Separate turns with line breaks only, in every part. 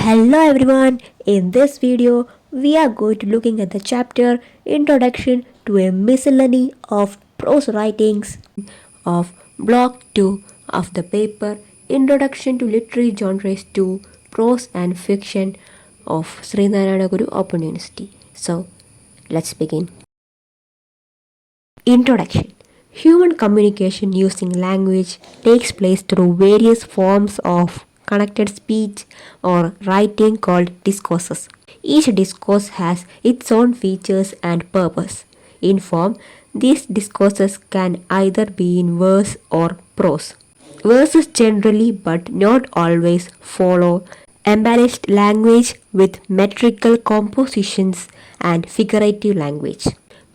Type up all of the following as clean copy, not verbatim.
Hello everyone, in this video we are going to looking at the chapter Introduction to a Miscellany of Prose Writings of Block 2 of the paper Introduction to Literary Genres to Prose and Fiction of Srinarayana Guru Open University. So let's begin. Introduction. Human communication using language takes place through various forms of connected speech or writing called discourses. Each discourse has its own features and purpose. In form, these discourses can either be in verse or prose. Verses generally but not always follow embellished language with metrical compositions and figurative language.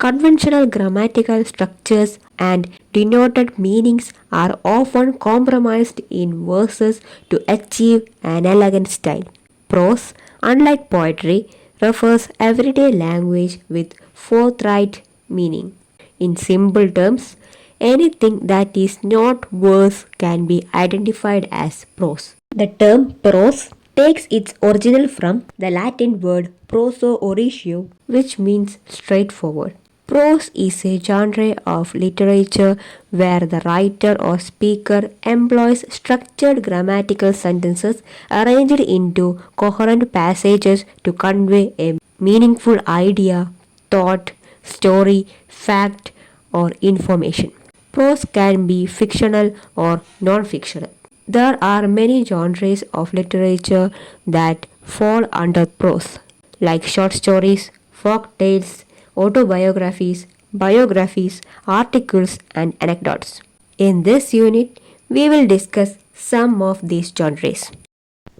Conventional grammatical structures and denoted meanings are often compromised in verses to achieve an elegant style. Prose, unlike poetry, refers everyday language with forthright meaning. In simple terms, anything that is not verse can be identified as prose. The term prose takes its original from the Latin word proso oratio, which means straightforward. Prose is a genre of literature where the writer or speaker employs structured grammatical sentences arranged into coherent passages to convey a meaningful idea, thought, story, fact, or information. Prose can be fictional or non fictional. There are many genres of literature that fall under prose, like short stories, folk tales, autobiographies, biographies, articles, and anecdotes. In this unit, we will discuss some of these genres.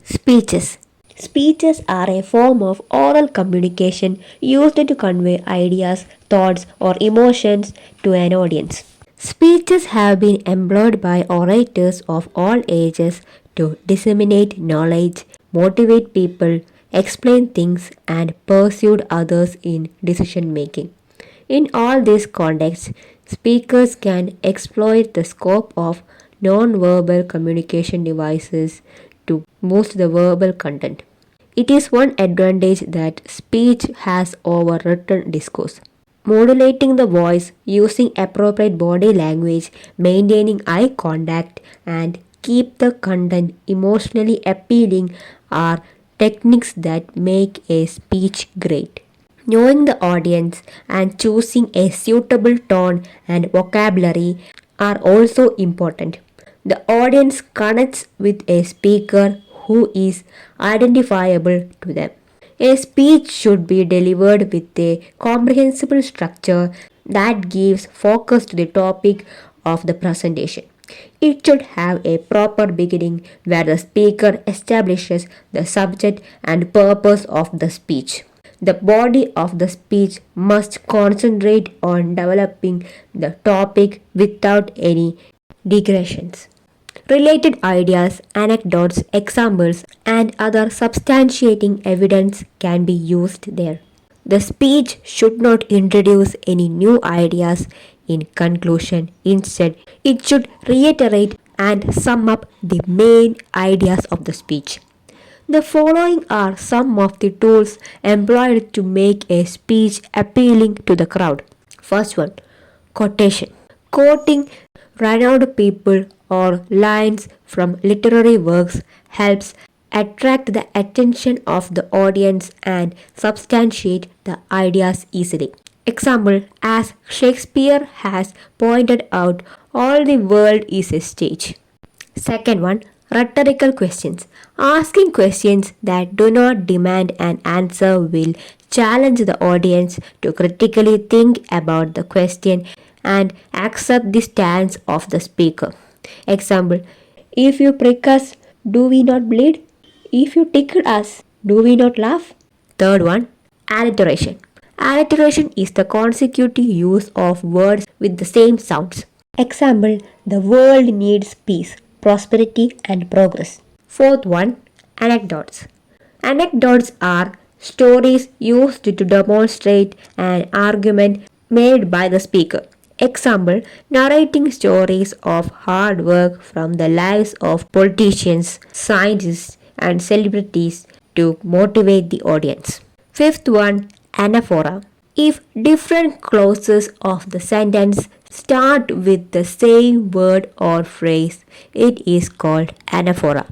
Speeches. Speeches are a form of oral communication used to convey ideas, thoughts, or emotions to an audience. Speeches have been employed by orators of all ages to disseminate knowledge, motivate people, explain things, and persuade others in decision making. In all these contexts, speakers can exploit the scope of non-verbal communication devices to boost the verbal content. It is one advantage that speech has over written discourse. Modulating the voice, using appropriate body language, maintaining eye contact, and keep the content emotionally appealing are techniques that make a speech great. Knowing the audience and choosing a suitable tone and vocabulary are also important. The audience connects with a speaker who is identifiable to them. A speech should be delivered with a comprehensible structure that gives focus to the topic of the presentation. It should have a proper beginning where the speaker establishes the subject and purpose of the speech. The body of the speech must concentrate on developing the topic without any digressions. Related ideas, anecdotes, examples, and other substantiating evidence can be used there. The speech should not introduce any new ideas in conclusion. Instead, it should reiterate and sum up the main ideas of the speech. The following are some of the tools employed to make a speech appealing to the crowd. First one, quotation. Quoting renowned people or lines from literary works helps attract the attention of the audience and substantiate the ideas easily. Example, as Shakespeare has pointed out, all the world is a stage. Second one, rhetorical questions. Asking questions that do not demand an answer will challenge the audience to critically think about the question and accept the stance of the speaker. Example, if you prick us, do we not bleed? If you tickle us, do we not laugh? Third one, alliteration. Alliteration is the consecutive use of words with the same sounds. Example, the world needs peace, prosperity, and progress. Fourth one, anecdotes. Anecdotes are stories used to demonstrate an argument made by the speaker. Example, narrating stories of hard work from the lives of politicians, scientists, and celebrities to motivate the audience. Fifth one, anaphora. If different clauses of the sentence start with the same word or phrase, it is called anaphora.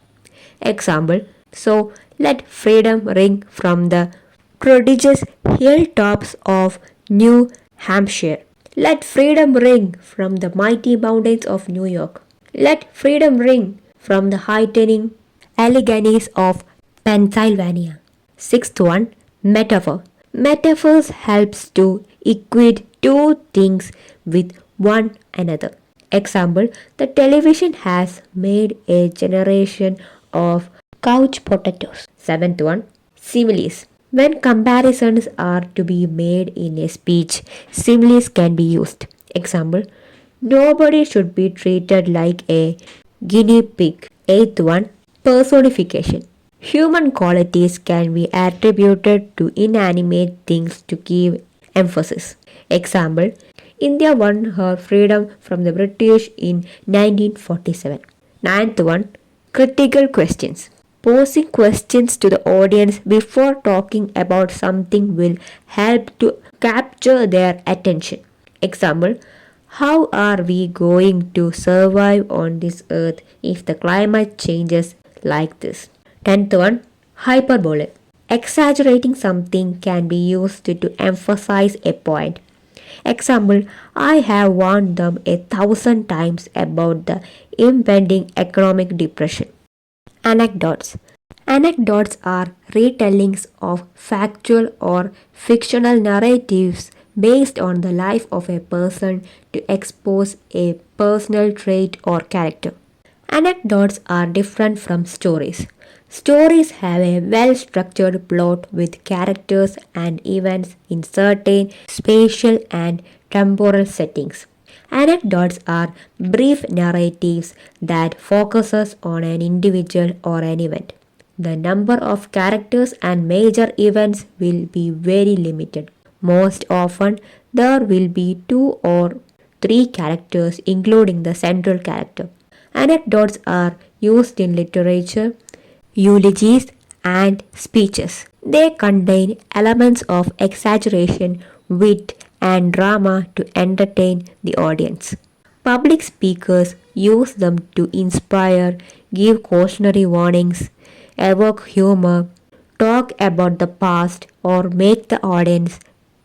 Example, so let freedom ring from the prodigious hilltops of New Hampshire. Let freedom ring from the mighty mountains of New York. Let freedom ring from the heightening Alleghenies of Pennsylvania. Sixth one, metaphor. Metaphors helps to equate two things with one another. Example, the television has made a generation of couch potatoes. Seventh one, similes. When comparisons are to be made in a speech, similes can be used. Example, nobody should be treated like a guinea pig. Eighth one, personification. Human qualities can be attributed to inanimate things to give emphasis. Example, India won her freedom from the British in 1947. Ninth one, critical questions. Posing questions to the audience before talking about something will help to capture their attention. Example, how are we going to survive on this earth if the climate changes like this? 10th one, hyperbole. Exaggerating something can be used to emphasize a point. Example, I have warned them 1,000 times about the impending economic depression. Anecdotes. Anecdotes are retellings of factual or fictional narratives based on the life of a person to expose a personal trait or character. Anecdotes are different from stories. Stories have a well structured plot with characters and events in certain spatial and temporal settings. Anecdotes are brief narratives that focuses on an individual or an event. The number of characters and major events will be very limited. Most often, there will be two or three characters, including the central character. Anecdotes are used in literature, eulogies, and speeches. They contain elements of exaggeration, wit, and drama to entertain the audience. Public speakers use them to inspire, give cautionary warnings, evoke humor, talk about the past, or make the audience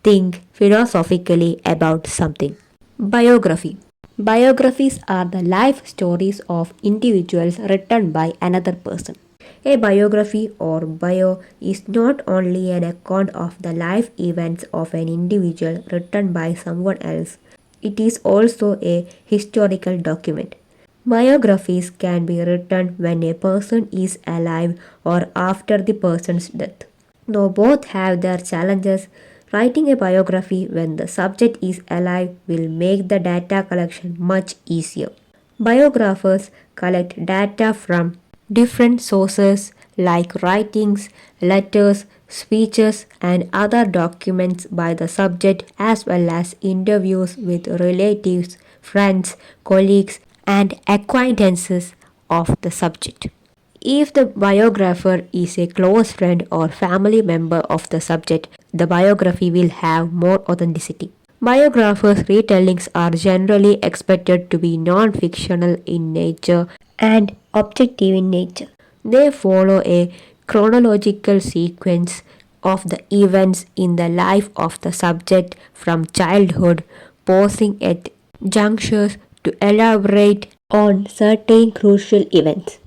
think philosophically about something. Biography. Biographies are the life stories of individuals written by another person. A biography or bio is not only an account of the life events of an individual written by someone else, it is also a historical document. Biographies can be written when a person is alive or after the person's death. Though both have their challenges, writing a biography when the subject is alive will make the data collection much easier. Biographers collect data from different sources like writings, letters, speeches, and other documents by the subject, as well as interviews with relatives, friends, colleagues, and acquaintances of the subject. If the biographer is a close friend or family member of the subject, the biography will have more authenticity. Biographers' retellings are generally expected to be non fictional in nature and objective in nature. They follow a chronological sequence of the events in the life of the subject from childhood, pausing at junctures to elaborate on certain crucial events.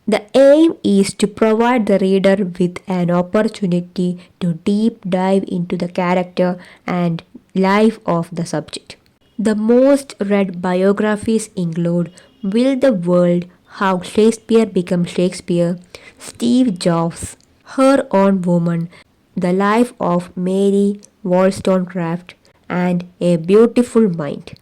The aim is to provide the reader with an opportunity to deep dive into the character and life of the subject. The most read biographies include Will the World, How Shakespeare Became Shakespeare, Steve Jobs, Her Own Woman, The Life of Mary Wollstonecraft, and A Beautiful Mind.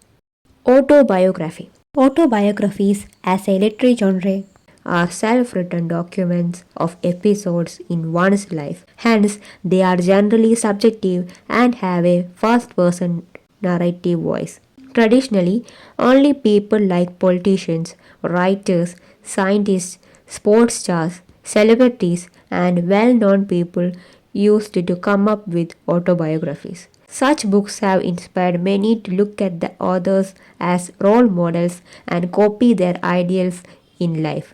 Autobiography. Autobiographies, as a literary genre, are self written documents of episodes in one's life. Hence, they are generally subjective and have a first person narrative voice. Traditionally, only people like politicians, writers, scientists, sports stars, celebrities, and well known people used to come up with autobiographies. Such books have inspired many to look at the authors as role models and copy their ideals in life.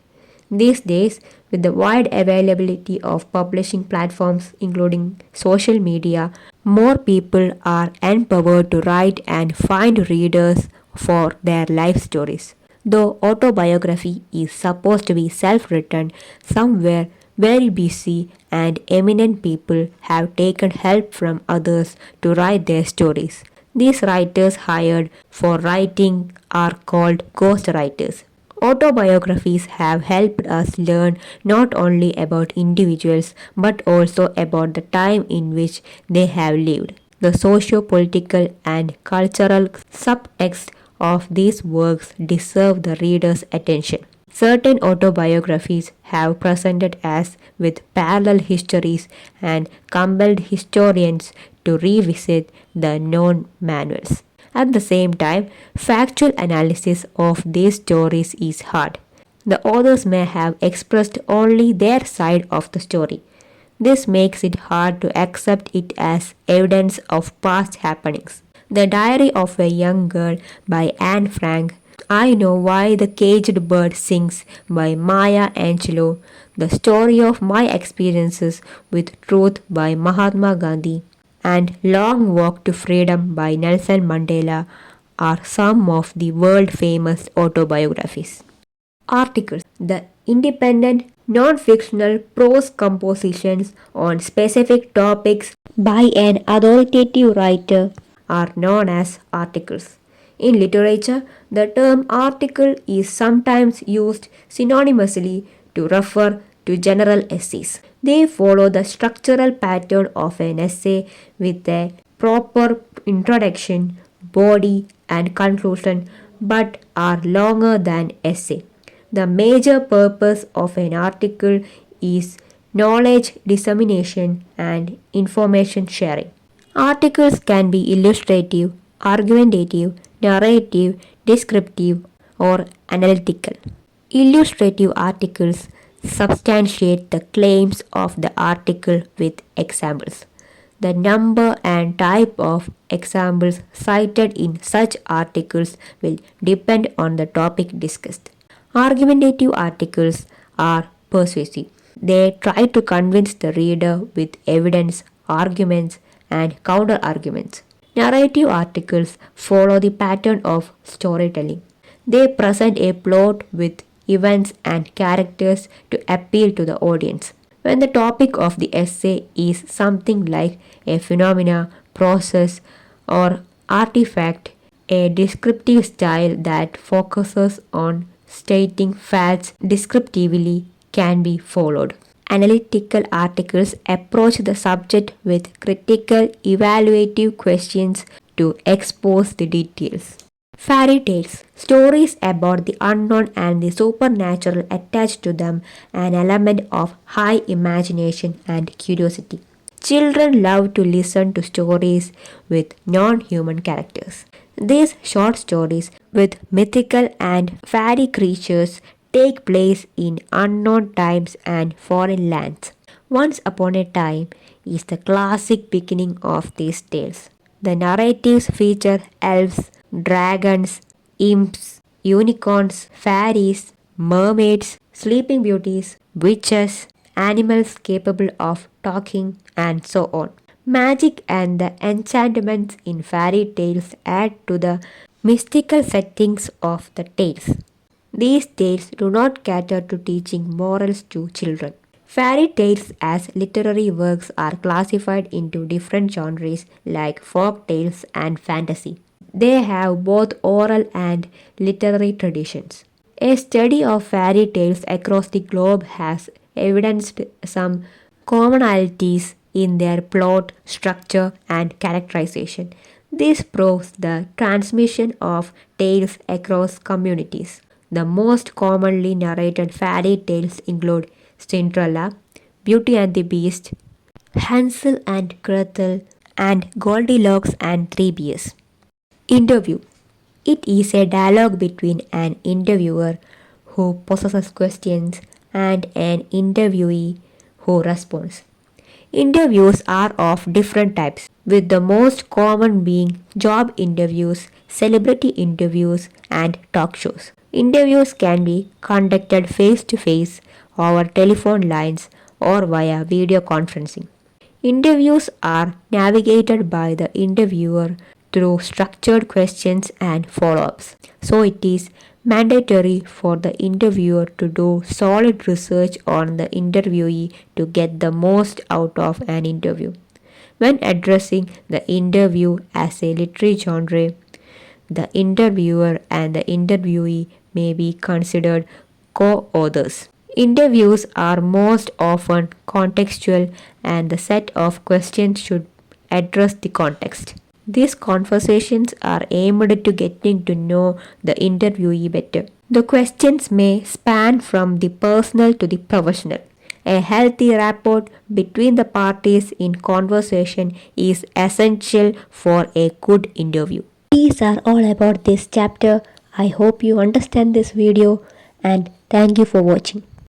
These days, with the wide availability of publishing platforms, including social media, more people are empowered to write and find readers for their life stories. Though autobiography is supposed to be self written, somewhere very busy and eminent people have taken help from others to write their stories. These writers hired for writing are called ghostwriters. Autobiographies have helped us learn not only about individuals but also about the time in which they have lived. The socio political and cultural subtext of these works deserve the reader's attention. Certain autobiographies have presented us with parallel histories and compelled historians to revisit the known manuals. At the same time, factual analysis of these stories is hard. The authors may have expressed only their side of the story. This makes it hard to accept it as evidence of past happenings. The Diary of a Young Girl by Anne Frank, I Know Why the Caged Bird Sings by Maya Angelou, The Story of My Experiences with Truth by Mahatma Gandhi, and Long Walk to Freedom by Nelson Mandela are some of the world famous autobiographies. Articles. The independent, non fictional prose compositions on specific topics by an authoritative writer are known as articles. In literature, the term article is sometimes used synonymously to refer to general essays. They follow the structural pattern of an essay with a proper introduction, body, and conclusion, but are longer than essay. The major purpose of an article is knowledge dissemination and information sharing. Articles can be illustrative, argumentative, narrative, descriptive, or analytical. Illustrative articles substantiate the claims of the article with examples. The number and type of examples cited in such articles will depend on the topic discussed. Argumentative articles are persuasive. They try to convince the reader with evidence, arguments, and counter arguments. Narrative articles follow the pattern of storytelling. They present a plot with events and characters to appeal to the audience. When the topic of the essay is something like a phenomena, process, or artifact, a descriptive style that focuses on stating facts descriptively can be followed. Analytical articles approach the subject with critical, evaluative questions to expose the details. Fairy tales, stories about the unknown and the supernatural attach to them an element of high imagination and curiosity. Children love to listen to stories with non human characters. These short stories with mythical and fairy creatures take place in unknown times and foreign lands. Once Upon a Time is the classic beginning of these tales. The narratives feature elves, dragons, imps, unicorns, fairies, mermaids, sleeping beauties, witches, animals capable of talking, and so on. Magic and the enchantments in fairy tales add to the mystical settings of the tales. These tales do not cater to teaching morals to children. Fairy tales as literary works are classified into different genres like folk tales and fantasy. They have both oral and literary traditions. A study of fairy tales across the globe has evidenced some commonalities in their plot, structure, and characterization. This proves the transmission of tales across communities. The most commonly narrated fairy tales include Cinderella, Beauty and the Beast, Hansel and Gretel, and Goldilocks and Three Bears. Interview. It is a dialogue between an interviewer who possesses questions and an interviewee who responds. Interviews are of different types, with the most common being job interviews, celebrity interviews, and talk shows. Interviews can be conducted face to face, over telephone lines, or via video conferencing. Interviews are navigated by the interviewer through structured questions and follow ups. So, it is mandatory for the interviewer to do solid research on the interviewee to get the most out of an interview. When addressing the interview as a literary genre, the interviewer and the interviewee may be considered co authors. Interviews are most often contextual, and the set of questions should address the context. These conversations are aimed to getting to know the interviewee better. The questions may span from the personal to the professional. A healthy rapport between the parties in conversation is essential for a good interview. These are all about this chapter. I hope you understand this video and thank you for watching.